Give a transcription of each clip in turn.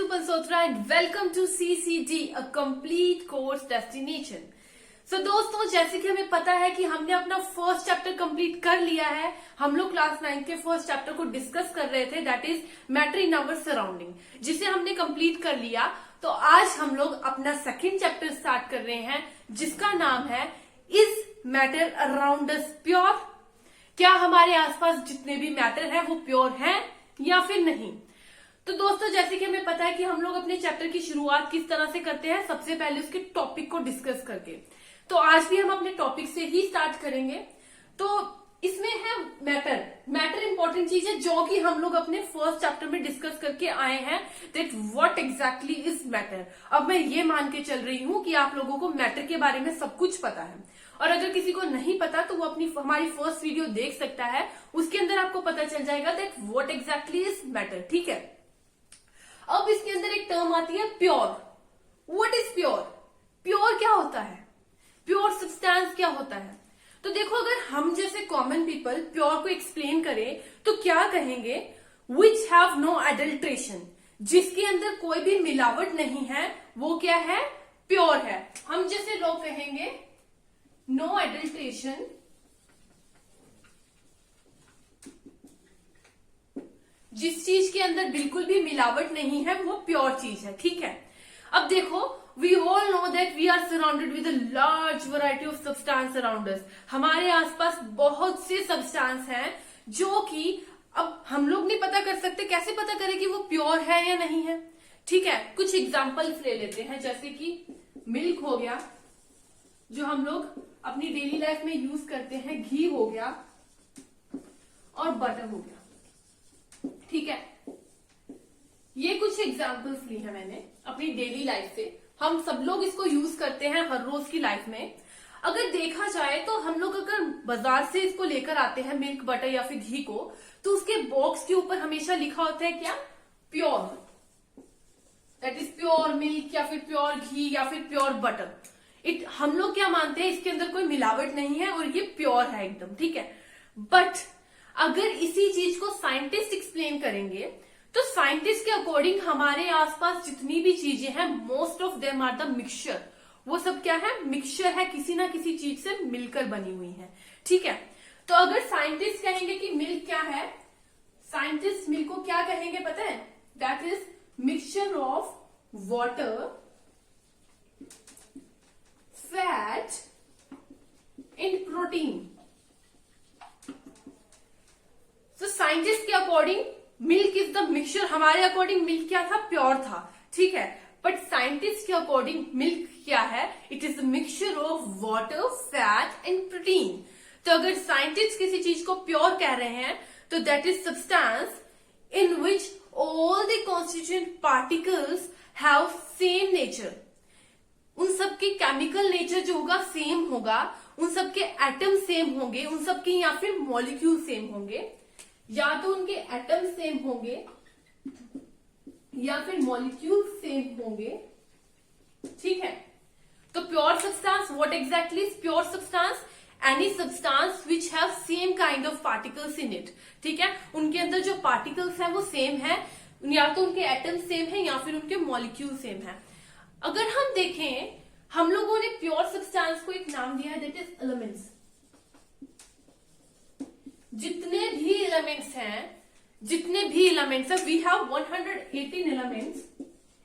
Ritu Pansotra and welcome to CCD, a complete course destination. So दोस्तों, जैसे कि हमें पता है कि हमने अपना फर्स्ट चैप्टर कंप्लीट कर लिया है। हम लोग क्लास 9 के फर्स्ट चैप्टर को डिस्कस कर रहे थे, that is matter in our surrounding, जिसे हमने कंप्लीट कर लिया। तो आज हम लोग अपना सेकेंड चैप्टर स्टार्ट कर रहे हैं, जिसका नाम है is matter around us pure. क्या हमारे आसपास जितने भी मैटर है वो प्योर है या फिर नहीं। तो दोस्तों, जैसे कि हमें पता है कि हम लोग अपने चैप्टर की शुरुआत किस तरह से करते हैं, सबसे पहले उसके टॉपिक को डिस्कस करके। तो आज भी हम अपने टॉपिक से ही स्टार्ट करेंगे। तो इसमें है मैटर। मैटर इंपॉर्टेंट चीज है जो कि हम लोग अपने फर्स्ट चैप्टर में डिस्कस करके आए हैं, that what exactly is matter. अब मैं ये मान के चल रही हूं कि आप लोगों को मैटर के बारे में सब कुछ पता है, और अगर किसी को नहीं पता तो वो अपनी हमारी फर्स्ट वीडियो देख सकता है, उसके अंदर आपको पता चल जाएगा that what exactly is matter. ठीक है। अब इसके अंदर एक टर्म आती है pure. What is pure? Pure क्या होता है? प्योर सब्सटेंस क्या होता है? तो देखो, अगर हम जैसे कॉमन पीपल प्योर को एक्सप्लेन करें तो क्या कहेंगे? विच हैव नो एडल्ट्रेशन, जिसके अंदर कोई भी मिलावट नहीं है, वो क्या है? प्योर है। हम जैसे लोग कहेंगे नो एडल्ट्रेशन, जिस चीज के अंदर बिल्कुल भी मिलावट नहीं है वो प्योर चीज है। ठीक है। अब देखो, we all know that we are surrounded with a large variety of substance around us. हमारे आसपास बहुत से सब्सटेंस हैं जो कि अब हम लोग नहीं पता कर सकते। कैसे पता करें कि वो प्योर है या नहीं है? ठीक है, कुछ एग्जाम्पल्स ले लेते हैं, जैसे कि मिल्क हो गया जो हम लोग अपनी डेली लाइफ में यूज करते हैं, घी हो गया और बटर हो गया। ठीक है, ये कुछ एग्जाम्पल्स ली है मैंने अपनी डेली लाइफ से। हम सब लोग इसको यूज करते हैं हर रोज की लाइफ में। अगर देखा जाए तो हम लोग अगर बाजार से इसको लेकर आते हैं, मिल्क, बटर या फिर घी को, तो उसके बॉक्स के ऊपर हमेशा लिखा होता है क्या? Pure, that is pure milk या फिर प्योर घी या फिर प्योर बटर। हम लोग क्या मानते हैं? इसके अंदर कोई मिलावट नहीं है और ये प्योर है एकदम। ठीक है। बट अगर इसी चीज को साइंटिस्ट एक्सप्लेन करेंगे तो साइंटिस्ट के अकॉर्डिंग हमारे आसपास जितनी भी चीजें हैं, most of them are the mixture. वो सब क्या है? मिक्सचर है, किसी ना किसी चीज से मिलकर बनी हुई है। ठीक है। तो अगर साइंटिस्ट कहेंगे कि मिल्क क्या है, साइंटिस्ट मिल्क को क्या कहेंगे पता है? That is mixture of water, fat and protein. तो साइंटिस्ट के according milk is the mixture. हमारे अकॉर्डिंग मिल्क क्या था? प्योर था। ठीक है। बट साइंटिस्ट के अकॉर्डिंग मिल्क क्या है? It is the mixture of water, fat and protein. तो अगर साइंटिस्ट किसी चीज को प्योर कह रहे हैं तो that is substance in which all the constituent particles have same nature. उन सबके केमिकल नेचर जो होगा सेम होगा, उन सबके एटम सेम होंगे, उन सबके या फिर मॉलिक्यूल सेम होंगे, या तो उनके एटम सेम होंगे या फिर मॉलिक्यूल सेम होंगे। ठीक है। तो pure substance, what exactly is pure substance? Any substance which have same kind of particles in it. ठीक है। उनके अंदर जो पार्टिकल्स हैं वो सेम है, या तो उनके एटम सेम है या फिर उनके मॉलिक्यूल सेम है। अगर हम देखें, हम लोगों ने प्योर सब्सटेंस को एक नाम दिया है, दैट इज एलिमेंट्स। जितने भी एलिमेंट्स हैं, वी हैव 118 एलिमेंट्स,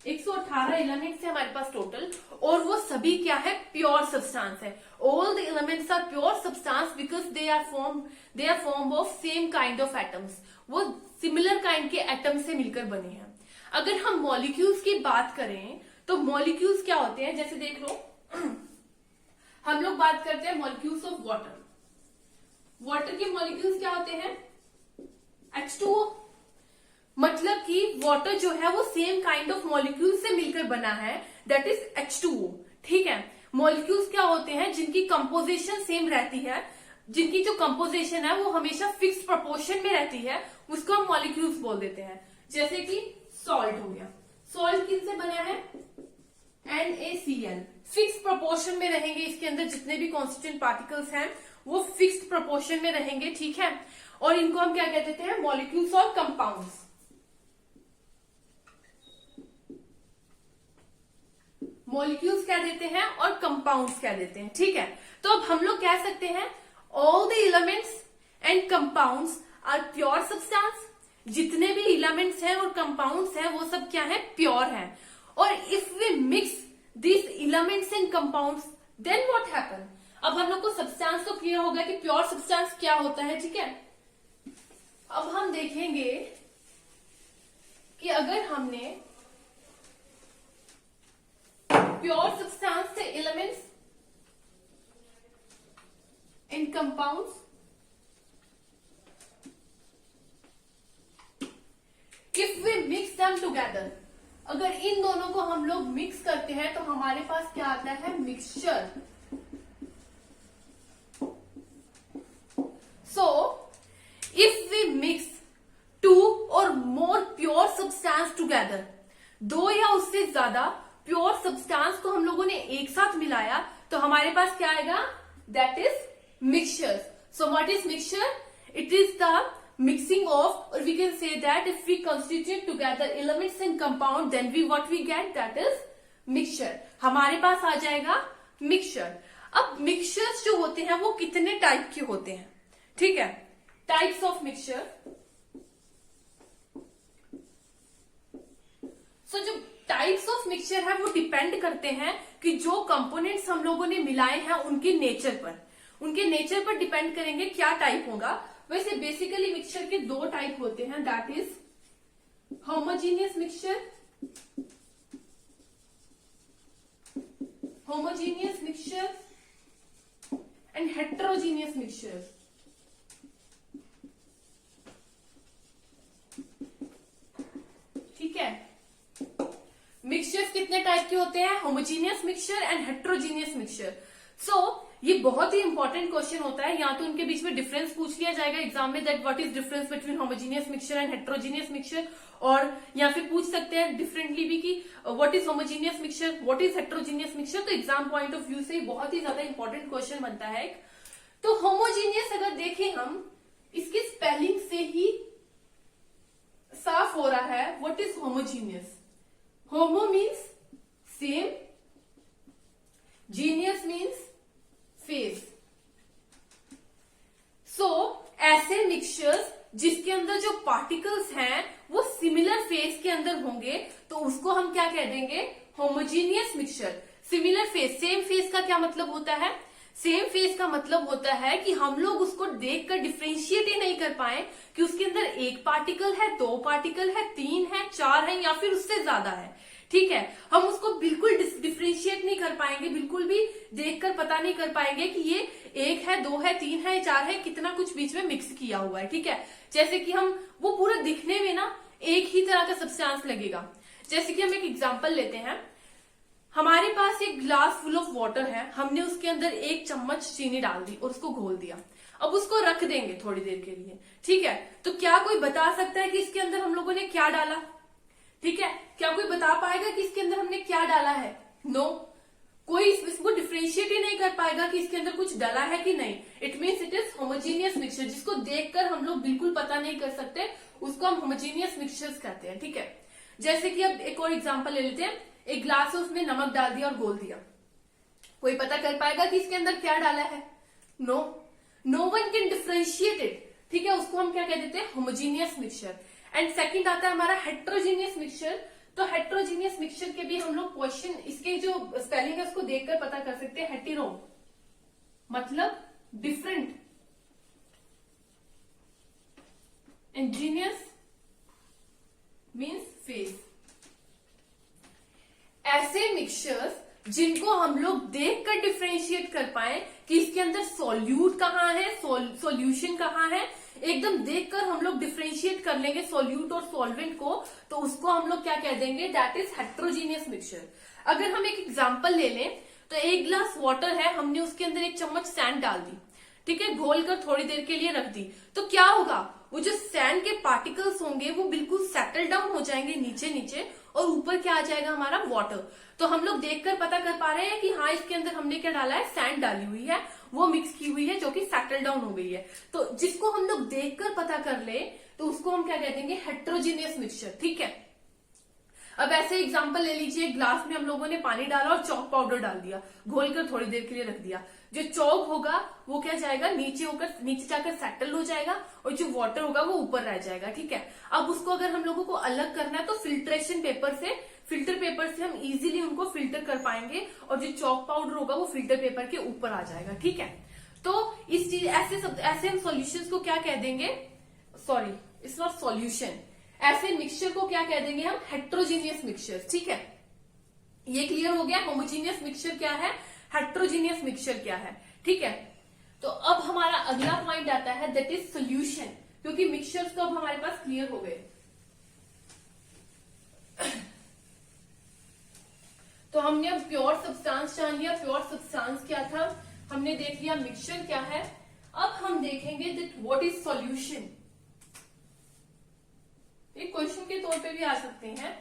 118 एलिमेंट्स है हमारे पास टोटल, और वो सभी क्या है? प्योर सब्सटेंस है। All the elements are pure substance because they are form of same kind of atoms. वो सिमिलर काइंड के एटम से मिलकर बने हैं। अगर हम मॉलिक्यूल्स की बात करें तो मॉलिक्यूल्स क्या होते हैं? जैसे देख लो, हम लोग बात करते हैं मॉलिक्यूल्स ऑफ वाटर। वाटर के मॉलिक्यूल्स क्या होते हैं? H2O। मतलब कि वाटर जो है वो सेम काइंड ऑफ मॉलिक्यूल से मिलकर बना है, दैट इज H2O। ठीक है। मॉलिक्यूल्स क्या होते हैं? जिनकी कंपोजिशन सेम रहती है, जिनकी जो कंपोजिशन है वो हमेशा फिक्स प्रोपोर्शन में रहती है, उसको हम मॉलिक्यूल्स बोल देते हैं। जैसे कि सॉल्ट हो गया। सॉल्ट किन से बना है? NaCl। फिक्स प्रोपोर्शन में रहेंगे, इसके अंदर जितने भी कॉन्स्टिट्यूएंट पार्टिकल्स हैं वो फिक्स्ड प्रोपोर्शन में रहेंगे। ठीक है। और इनको हम क्या कहते हैं? मॉलिक्यूल्स और कंपाउंड्स। मॉलिक्यूल्स कह देते हैं और कंपाउंड्स कह देते हैं, ठीक है। तो अब हम लोग कह सकते हैं all the elements and compounds are pure substance. जितने भी एलिमेंट्स हैं और कंपाउंड्स हैं वो सब क्या है, प्योर हैं। और if we mix this elements and compounds then what happen. अब हम लोग को सब्सटेंस तो क्लियर हो गया कि प्योर सब्सटेंस क्या होता है, ठीक है। अब हम देखेंगे कि अगर हमने प्योर सब्सटेंस से elements and compounds if we mix them together, अगर इन दोनों को हम लोग मिक्स करते हैं तो हमारे पास क्या आता है, mixture. So if we mix two or more pure substance together, दो या उससे ज्यादा प्योर सब्सटेंस को हम लोगों ने एक साथ मिलाया तो हमारे पास क्या आएगा, that is mixture. So what is mixture, it is the mixing of, or we can say that if we constitute together elements and compound then what we get, that is mixture। हमारे पास आ जाएगा mixture. अब mixtures जो होते हैं वो कितने type के होते हैं, ठीक है। टाइप्स ऑफ मिक्सचर, सो जो टाइप्स ऑफ मिक्सचर है वो डिपेंड करते हैं कि जो कंपोनेंट्स हम लोगों ने मिलाए हैं उनके नेचर पर डिपेंड करेंगे क्या टाइप होगा। वैसे बेसिकली मिक्सचर के दो टाइप होते हैं, that is homogeneous mixture and heterogeneous mixture. ठीक है, मिक्सचर्स कितने टाइप के होते हैं, homogeneous mixture and heterogeneous mixture. So ये बहुत ही इंपॉर्टेंट क्वेश्चन होता है, या तो उनके बीच में डिफरेंस पूछ लिया जाएगा एग्जाम में, that what is difference between homogeneous mixture and heterogeneous mixture, और या फिर पूछ सकते हैं डिफरेंटली भी कि what is homogeneous mixture, what is heterogeneous mixture. तो एग्जाम पॉइंट ऑफ व्यू से बहुत ही ज्यादा इंपॉर्टेंट क्वेश्चन बनता है। तो होमोजीनियस अगर देखें हम, इसकी स्पेलिंग से ही साफ हो रहा है what is homogeneous. Homo means same, genius means phase. So ऐसे मिक्सचर्स जिसके अंदर जो पार्टिकल्स हैं वो सिमिलर फेस के अंदर होंगे तो उसको हम क्या कह देंगे, homogeneous mixture. Similar face, same face का क्या मतलब होता है, सेम फेस का मतलब होता है कि हम लोग उसको देखकर डिफरेंशिएट ही नहीं कर पाए कि उसके अंदर एक पार्टिकल है, दो पार्टिकल है, तीन है, चार है या फिर उससे ज्यादा है। ठीक है, हम उसको बिल्कुल डिफरेंशिएट नहीं कर पाएंगे, बिल्कुल भी देखकर पता नहीं कर पाएंगे कि ये एक है, दो है, तीन है, चार है, कितना कुछ बीच में मिक्स किया हुआ है। ठीक है, जैसे कि हम वो पूरा दिखने में ना एक ही तरह का सब्सटेंस लगेगा। जैसे कि हम एक एग्जांपल लेते हैं, हमारे पास एक ग्लास फुल ऑफ वाटर है, हमने उसके अंदर एक चम्मच चीनी डाल दी और उसको घोल दिया। अब उसको रख देंगे थोड़ी देर के लिए। ठीक है, तो क्या कोई बता सकता है कि इसके अंदर हम लोगों ने क्या डाला? ठीक है, क्या कोई बता पाएगा कि इसके अंदर हमने क्या डाला है? नो, कोई इसको डिफरेंशिएट ही नहीं कर पाएगा कि इसके अंदर कुछ डाला है कि नहीं। It means it is homogeneous mixture, जिसको देखकर हम लोग बिल्कुल पता नहीं कर सकते, उसको हम होमोजीनियस मिक्सचर्स कहते हैं। ठीक है, जैसे कि अब एक और एग्जांपल ले लेते हैं, एक ग्लास है उसमें नमक डाल दिया और घोल दिया। कोई पता कर पाएगा कि इसके अंदर क्या डाला है? No, no one can differentiate it. ठीक है, उसको हम क्या कह देते हैं? Homogeneous mixture. एंड सेकंड आता है हमारा हेट्रोजीनियस मिक्सचर। तो हेट्रोजीनियस मिक्सचर के भी हम लोग क्वेश्चन, इसके जो स्पेलिंग है उसको देखकर पता कर सकते हैं। हेटेरो मतलब different, and genius means face. ऐसे मिक्सचर्स जिनको हम लोग देखकर डिफरेंशिएट कर पाए कि इसके अंदर सॉल्यूट कहाँ है, सॉल्यूशन कहाँ है, एकदम देखकर हम लोग डिफरेंशिएट कर लेंगे सॉल्यूट और सॉल्वेंट को, तो उसको हम लोग क्या कह देंगे? That is heterogeneous mixture. अगर हम एक एग्जांपल ले लें, तो एक ग्लास वाटर है, हमने उसके अंदर एक चम्मच सैंड डाल दी। ठीक है, घोल कर थोड़ी देर के लिए रख दी, तो क्या होगा? वो जो सैंड के पार्टिकल्स होंगे वो बिल्कुल सेटल डाउन हो जाएंगे नीचे नीचे, और ऊपर क्या आ जाएगा? हमारा वाटर। तो हम लोग देखकर पता कर पा रहे हैं कि हाँ, इसके अंदर हमने क्या डाला है? सैंड डाली हुई है, वो मिक्स की हुई है जो कि सेटल डाउन हो गई है। तो जिसको हम लोग देखकर पता कर ले तो उसको हम क्या कह देंगे? Heterogeneous mixture. ठीक है, अब ऐसे एग्जांपल ले लीजिए, ग्लास में हम लोगों ने पानी डाला और चॉक पाउडर डाल दिया, घोल कर थोड़ी देर के लिए रख दिया। जो चॉक होगा वो क्या जाएगा, नीचे जाकर सेटल हो जाएगा, और जो वाटर होगा वो ऊपर रह जाएगा। ठीक है, अब उसको अगर हम लोगों को अलग करना है तो फिल्टर पेपर से हम इजीली उनको फिल्टर कर पाएंगे, और जो चॉक पाउडर होगा वो फिल्टर पेपर के ऊपर आ जाएगा। ठीक है, तो इस चीज ऐसे हम सॉल्यूशंस को क्या कह देंगे, सॉरी इट्स नॉट सॉल्यूशन, ऐसे मिक्सचर को क्या कह देंगे हम, हेट्रोजीनियस मिक्सचर। ठीक है, ये क्लियर हो गया, होमोजीनियस मिक्सचर क्या है, हेट्रोजीनियस मिक्सचर क्या है। ठीक है, तो अब हमारा अगला पॉइंट आता है दैट इज सोल्यूशन, क्योंकि मिक्सचर्स तो अब हमारे पास क्लियर हो गए। तो हमने अब प्योर सब्सटेंस जान लिया, प्योर सब्सटेंस क्या था, हमने देख लिया मिक्सचर क्या है। अब हम देखेंगे दैट व्हाट इज सॉल्यूशन। एक क्वेश्चन के तौर पे भी आ सकते हैं,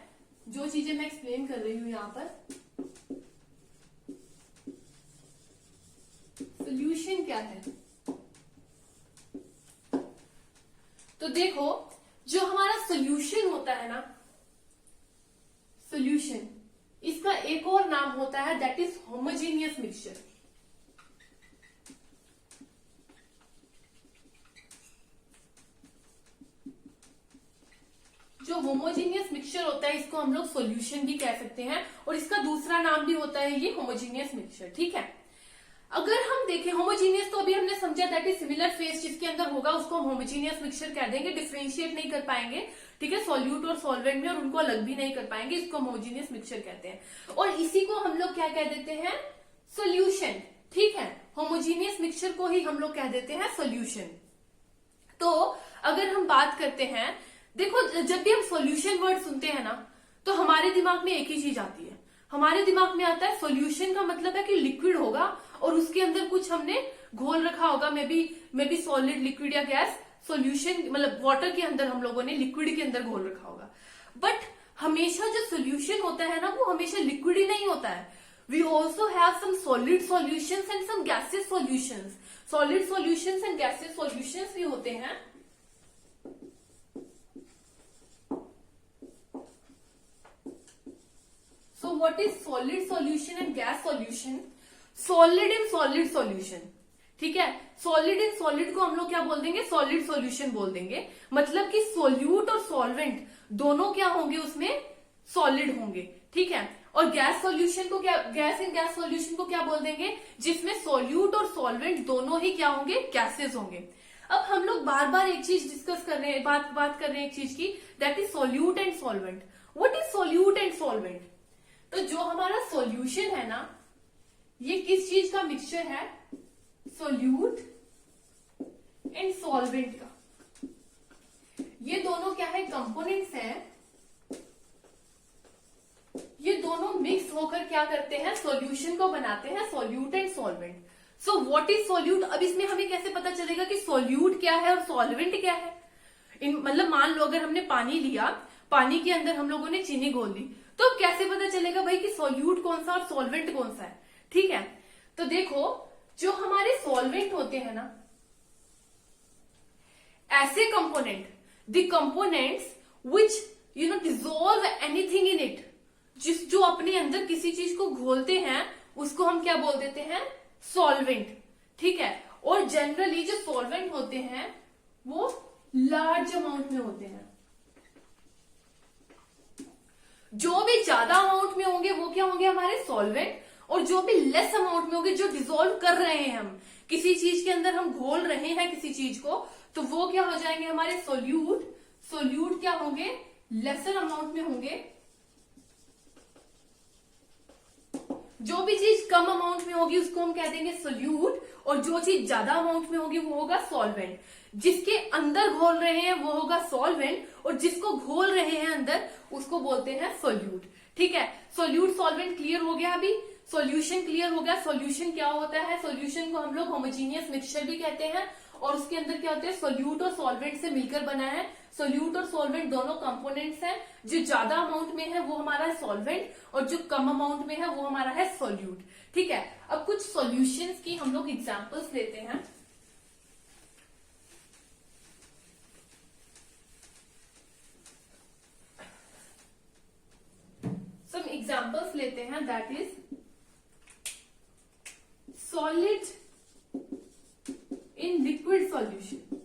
जो चीजें मैं एक्सप्लेन कर रही हूं यहां पर। सॉल्यूशन क्या है, तो देखो जो हमारा सॉल्यूशन होता है ना, सॉल्यूशन इसका एक और नाम होता है दैट इज होमोजीनियस मिक्सचर। जो होमोजीनियस मिक्सचर होता है इसको हम लोग सॉल्यूशन भी कह सकते हैं, और इसका दूसरा नाम भी होता है ये होमोजीनियस मिक्सचर। ठीक है, अगर हम देखें होमोजीनियस, तो अभी हमने समझा दैट इज सिमिलर फेस जिसके अंदर होगा उसको हम होमोजीनियस मिक्सचर कह देंगे, डिफरेंशिएट नहीं कर पाएंगे। ठीक है, सॉल्यूट और सॉल्वेंट में, और उनको अलग भी नहीं कर पाएंगे, इसको हम होमोजीनियस मिक्सचर कहते हैं। और इसी को हम लोग क्या कह देते हैं, सॉल्यूशन। ठीक है, होमोजीनियस मिक्सचर को ही हम लोग कह देते हैं सॉल्यूशन। तो अगर हम बात करते हैं, देखो जब भी हम सॉल्यूशन वर्ड सुनते हैं ना, तो हमारे दिमाग में एक ही चीज आती है, हमारे दिमाग में आता है सॉल्यूशन का मतलब है कि लिक्विड होगा और उसके अंदर कुछ हमने घोल रखा होगा, मे बी सॉलिड, लिक्विड या गैस। सॉल्यूशन मतलब वाटर के अंदर हम लोगों ने लिक्विड के अंदर घोल रखा होगा। बट हमेशा जो सॉल्यूशन होता है ना, वो हमेशा लिक्विड ही नहीं होता है। We also have some solid solutions and some gases solutions. Solid solutions and gases solutions भी होते हैं। So what is solid solution and gas solution? Solid in solid solution, ठीक है, सॉलिड इन सॉलिड को हम लोग क्या बोल देंगे, सॉलिड सॉल्यूशन बोल देंगे। मतलब कि सोल्यूट और सॉल्वेंट दोनों क्या होंगे, उसमें सॉलिड होंगे। ठीक है, और गैस सॉल्यूशन को क्या, गैस इन गैस सॉल्यूशन को क्या बोल देंगे, जिसमें सोल्यूट और सॉल्वेंट दोनों ही क्या होंगे, गैसेस होंगे। अब हम लोग बार बार एक चीज डिस्कस कर रहे हैं, बात कर रहे हैं एक चीज की, that is solute and solvent. What is solute and solvent? तो जो हमारा सॉल्यूशन है ना, ये किस चीज का मिक्सचर है, सोल्यूट एंड सॉल्वेंट का। ये दोनों क्या है, कंपोनेंट्स हैं। ये दोनों मिक्स होकर क्या करते हैं, सॉल्यूशन को बनाते हैं, solute and solvent. So what is solute? अब इसमें हमें कैसे पता चलेगा कि सोल्यूट क्या है और सॉल्वेंट क्या है? मतलब मान लो अगर हमने पानी लिया, पानी के अंदर हम लोगों ने चीनी घोल दी, तो कैसे पता चलेगा भाई कि सोल्यूट कौन सा और सॉल्वेंट कौन सा है? ठीक है, तो देखो जो हमारे सॉल्वेंट होते हैं ना, ऐसे component, the components which dissolve anything in it, जो अपने अंदर किसी चीज को घोलते हैं, उसको हम क्या बोल देते हैं, सॉल्वेंट। ठीक है, और जनरली जो सॉल्वेंट होते हैं वो लार्ज अमाउंट में होते हैं। जो भी ज्यादा अमाउंट में होंगे वो क्या होंगे, हमारे सॉल्वेंट, और जो भी लेस अमाउंट में होंगे, जो डिसॉल्व कर रहे हैं हम किसी चीज के अंदर, हम घोल रहे हैं किसी चीज को, तो वो क्या हो जाएंगे, हमारे सोल्यूट। सोल्यूट क्या होंगे, लेसर अमाउंट में होंगे। जो भी चीज कम अमाउंट में होगी उसको हम कह देंगे सोल्यूट, और जो चीज ज्यादा अमाउंट में होगी वो होगा सॉल्वेंट। जिसके अंदर घोल रहे हैं वो होगा सॉल्वेंट, और जिसको घोल रहे हैं अंदर उसको बोलते हैं सोल्यूट। ठीक है, सोल्यूट सॉल्वेंट क्लियर हो गया। अभी सॉल्यूशन क्लियर हो गया। सॉल्यूशन क्या होता है, सॉल्यूशन को हम लोग होमोजीनियस मिक्सचर भी कहते हैं, और उसके अंदर क्या होते हैं, सोल्यूट और सॉल्वेंट से मिलकर बना है। सोल्यूट और सॉल्वेंट दोनों कंपोनेंट्स हैं। जो ज्यादा अमाउंट में है वो हमारा है सॉल्वेंट, और जो कम अमाउंट में है वो हमारा है सोल्यूट। ठीक है, अब कुछ सॉल्यूशंस की हम लोग एग्जांपल्स लेते हैं। एग्जाम्पल्स लेते हैं, that is solid in liquid solution.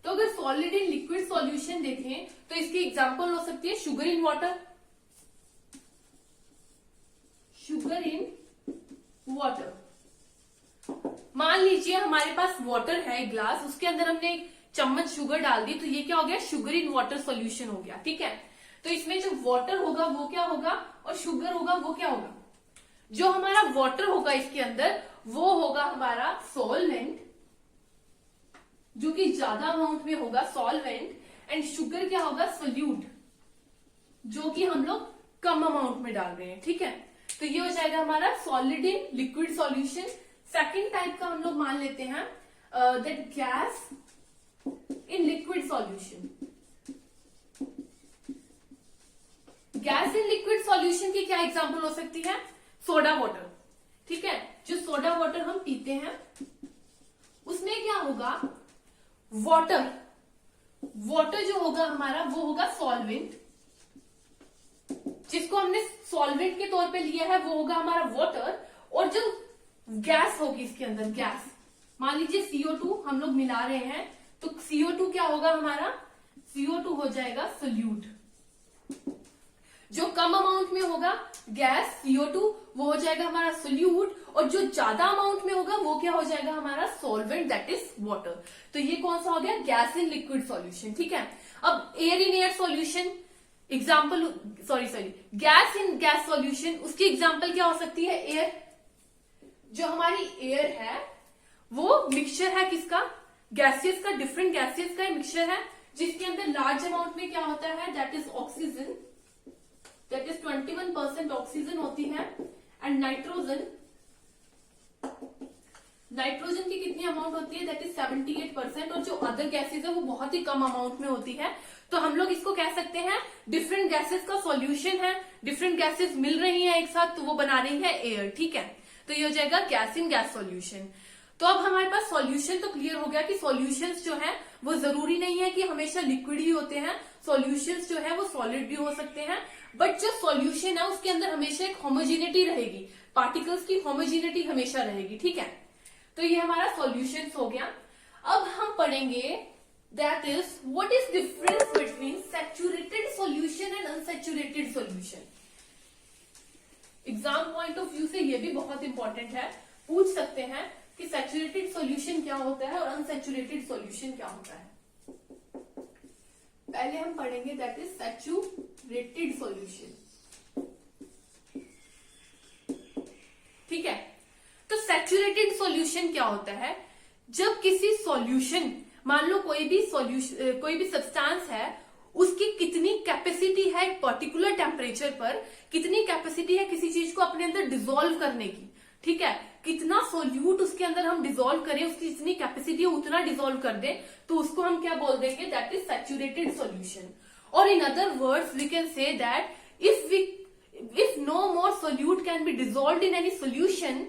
तो अगर सॉलिड इन लिक्विड सॉल्यूशन देखें तो इसकी एग्जांपल हो सकती है sugar in water, sugar in water. मान लीजिए हमारे पास वाटर है एक ग्लास, उसके अंदर हमने एक चम्मच शुगर डाल दी, तो ये क्या हो गया, शुगर इन वाटर सॉल्यूशन हो गया। ठीक है, तो इसमें जो वाटर होगा वो क्या होगा और शुगर होगा वो क्या होगा। जो हमारा वाटर होगा इसके अंदर वो होगा हमारा सॉल्वेंट, जो कि ज्यादा अमाउंट में होगा सॉल्वेंट, एंड शुगर क्या होगा, सोल्यूट, जो कि हम लोग कम अमाउंट में डाल रहे हैं। ठीक है, तो ये हो जाएगा हमारा solid in liquid solution. Second type का हम लोग मान लेते हैं that gas in liquid solution. Gas in liquid solution की क्या एग्जांपल हो सकती है, सोडा वाटर। ठीक है, जो सोडा वाटर हम पीते हैं उसमें क्या होगा, वाटर, वाटर जो होगा हमारा वो होगा सॉल्वेंट, जिसको हमने सॉल्वेंट के तौर पे लिया है वो होगा हमारा वाटर। और जो गैस होगी इसके अंदर, गैस मान लीजिए CO2 हम लोग मिला रहे हैं, तो CO2 क्या होगा हमारा, CO2 हो जाएगा सोल्यूट। जो कम अमाउंट में होगा गैस CO2 वो हो जाएगा हमारा सोल्यूट, और जो ज्यादा अमाउंट में होगा वो क्या हो जाएगा हमारा सॉल्वेंट, दैट इज वाटर। तो ये कौन सा हो गया, गैस इन लिक्विड सॉल्यूशन। ठीक है, अब air in air solution example, sorry gas in gas solution, उसकी एग्जाम्पल क्या हो सकती है, एयर। जो हमारी एयर है वो मिक्सचर है किसका, गैसेस का, डिफरेंट गैसेस का मिक्सचर है, जिसके अंदर लार्ज अमाउंट में क्या होता है, that is oxygen, that is 21% oxygen होती है, एंड नाइट्रोजन, नाइट्रोजन की कितनी अमाउंट होती है, दैट इज 78%, और जो अदर गैसेस है वो बहुत ही कम अमाउंट में होती है। तो हम लोग इसको कह सकते हैं डिफरेंट गैसेस का सॉल्यूशन है, डिफरेंट गैसेस मिल रही हैं एक साथ तो वो बना रही है एयर। ठीक है, तो ये हो जाएगा गैस इन गैस सॉल्यूशन। तो अब हमारे पास सॉल्यूशन तो क्लियर हो गया कि सॉल्यूशंस जो है वो जरूरी नहीं है कि हमेशा लिक्विड ही होते हैं, सॉल्यूशंस जो है वो सॉलिड भी हो सकते हैं, बट जो सॉल्यूशन है उसके अंदर हमेशा एक होमोजिनिटी रहेगी, पार्टिकल्स की होमोजिनिटी हमेशा रहेगी। ठीक है, तो ये हमारा सॉल्यूशंस हो गया। अब हम पढ़ेंगे that is what is difference between saturated solution and unsaturated solution. Exam point of view से ये भी बहुत इंपॉर्टेंट है, पूछ सकते हैं कि सैचुरेटेड सॉल्यूशन क्या होता है और अनसैचुरेटेड सॉल्यूशन क्या होता है। पहले हम पढ़ेंगे दैट इज सैचुरेटेड सॉल्यूशन। ठीक है, तो सैचुरेटेड सॉल्यूशन क्या होता है, जब किसी सॉल्यूशन, मान लो कोई भी सब्सटेंस है, उसकी कितनी कैपेसिटी है एक पर्टिकुलर टेम्परेचर पर, कितनी कैपेसिटी है किसी चीज को अपने अंदर डिसॉल्व करने की। ठीक है, कितना सोल्यूट उसके अंदर हम डिसॉल्व करें, उसकी जितनी कैपेसिटी है उतना डिसॉल्व कर दें, तो उसको हम क्या बोल देंगे, दैट इज सैचुरेटेड सॉल्यूशन। और in other words we can say that if no more solute can be dissolved in any solution,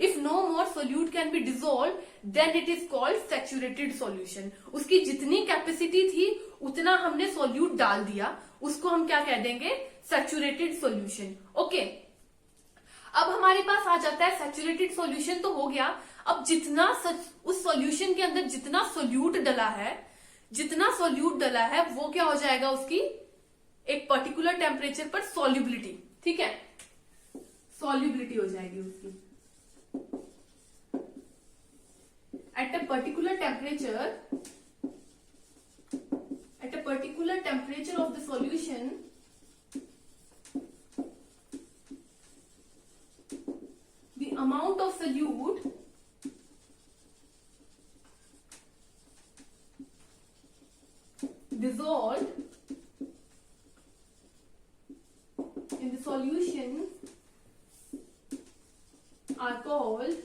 if no more solute can be dissolved, then it is called saturated solution. उसकी जितनी capacity थी उतना हमने solute डाल दिया, उसको हम क्या कह देंगे, सैचुरेटेड सॉल्यूशन। ओके, अब हमारे पास आ जाता है सैचुरेटेड सॉल्यूशन तो हो गया। अब जितना उस सॉल्यूशन के अंदर जितना सोल्यूट डला है वो क्या हो जाएगा, उसकी एक पर्टिकुलर टेम्परेचर पर सॉल्युबिलिटी। ठीक है, सॉल्युबिलिटी हो जाएगी उसकी at a particular temperature of the solution, the amount of solute dissolved in the solution are called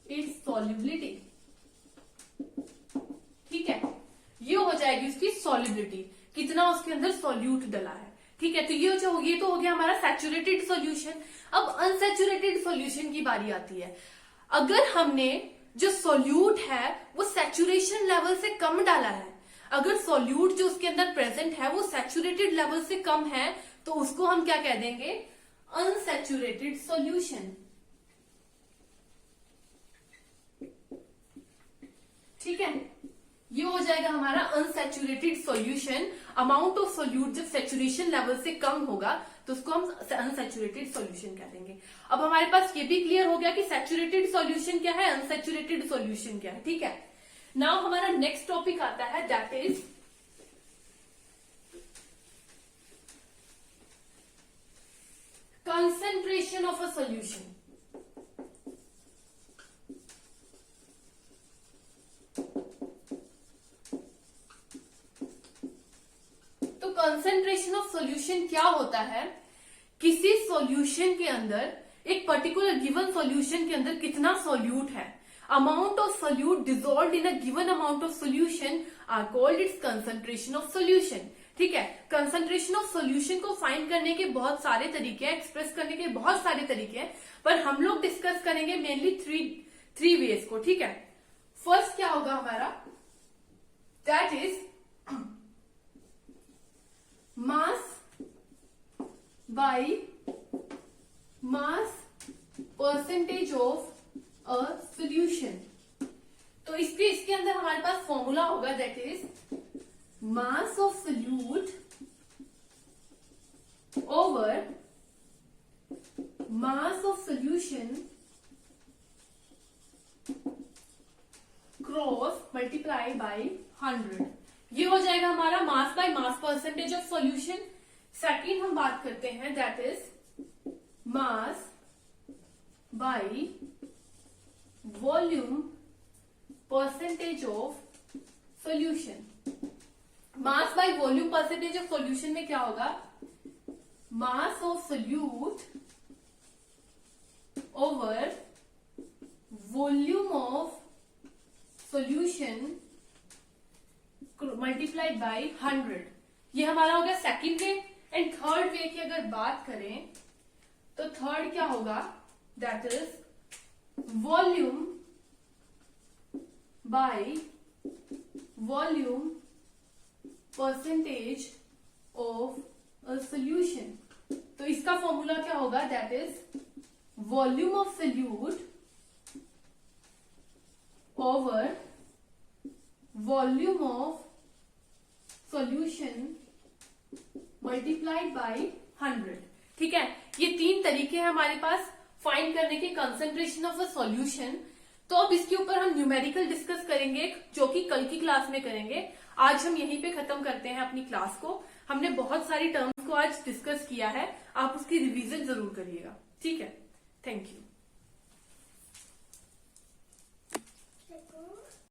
its solubility. ठीक है, ये हो जाएगी उसकी सॉल्युबिलिटी, कितना उसके अंदर सॉल्यूट डला है। ठीक है, तो ये तो हो गया हमारा सैचुरेटेड सॉल्यूशन। अब अनसैचुरेटेड सॉल्यूशन की बारी आती है। अगर हमने जो सॉल्यूट है वो सैचुरेशन लेवल से कम डाला है, अगर सॉल्यूट जो उसके अंदर प्रेजेंट है वो सैचुरेटेड लेवल से कम है तो उसको हम क्या कह देंगे, अनसैचुरेटेड सॉल्यूशन। ठीक है, ये हो जाएगा हमारा unsaturated solution. Amount of solute जब सैचुरेशन लेवल से कम होगा तो उसको हम अनसैचुरेटेड सॉल्यूशन कह देंगे। अब हमारे पास ये भी क्लियर हो गया कि सैचुरेटेड सॉल्यूशन क्या है, अनसैचुरेटेड सॉल्यूशन क्या है। ठीक है, नाउ हमारा नेक्स्ट टॉपिक आता है, that is concentration of a solution. तो कंसेंट्रेशन ऑफ सॉल्यूशन क्या होता है, किसी सॉल्यूशन के अंदर, एक पर्टिकुलर गिवन सॉल्यूशन के अंदर कितना सॉल्यूट है, amount of solute dissolved in a given amount of solution are called its concentration of solution. ठीक है, कंसेंट्रेशन ऑफ सॉल्यूशन को फाइंड करने के बहुत सारे तरीके हैं, एक्सप्रेस करने के बहुत सारे तरीके हैं, पर हम लोग डिस्कस करेंगे मेनली थ्री वेज को। ठीक है, फर्स्ट क्या होगा हमारा, that is mass by mass percentage of a solution. तो इसके अंदर हमारे पास फॉर्मूला होगा, that is mass of solute over mass of solution cross multiply by 100। ये हो जाएगा हमारा mass by mass percentage of solution. Second हम बात करते हैं, that is mass by volume percentage of solution. Mass by volume percentage of solution में क्या होगा, mass of solute over volume of solution multiplied by 100। ये हमारा हो गया second way. And third way की अगर बात करें तो थर्ड क्या होगा, that is volume by volume percentage of a solution. तो इसका फॉर्मूला क्या होगा, that is volume of solute over volume of solution multiplied by 100। ठीक है, ये तीन तरीके हैं हमारे पास फाइंड करने के कंसेंट्रेशन ऑफ अ सॉल्यूशन। तो अब इसके ऊपर हम न्यूमेरिकल डिस्कस करेंगे, जो कि कल की क्लास में करेंगे। आज हम यहीं पे खत्म करते हैं अपनी क्लास को। हमने बहुत सारी टर्म्स को आज डिस्कस किया है, आप उसकी रिवीजन जरूर करिएगा। ठीक है, थैंक यू।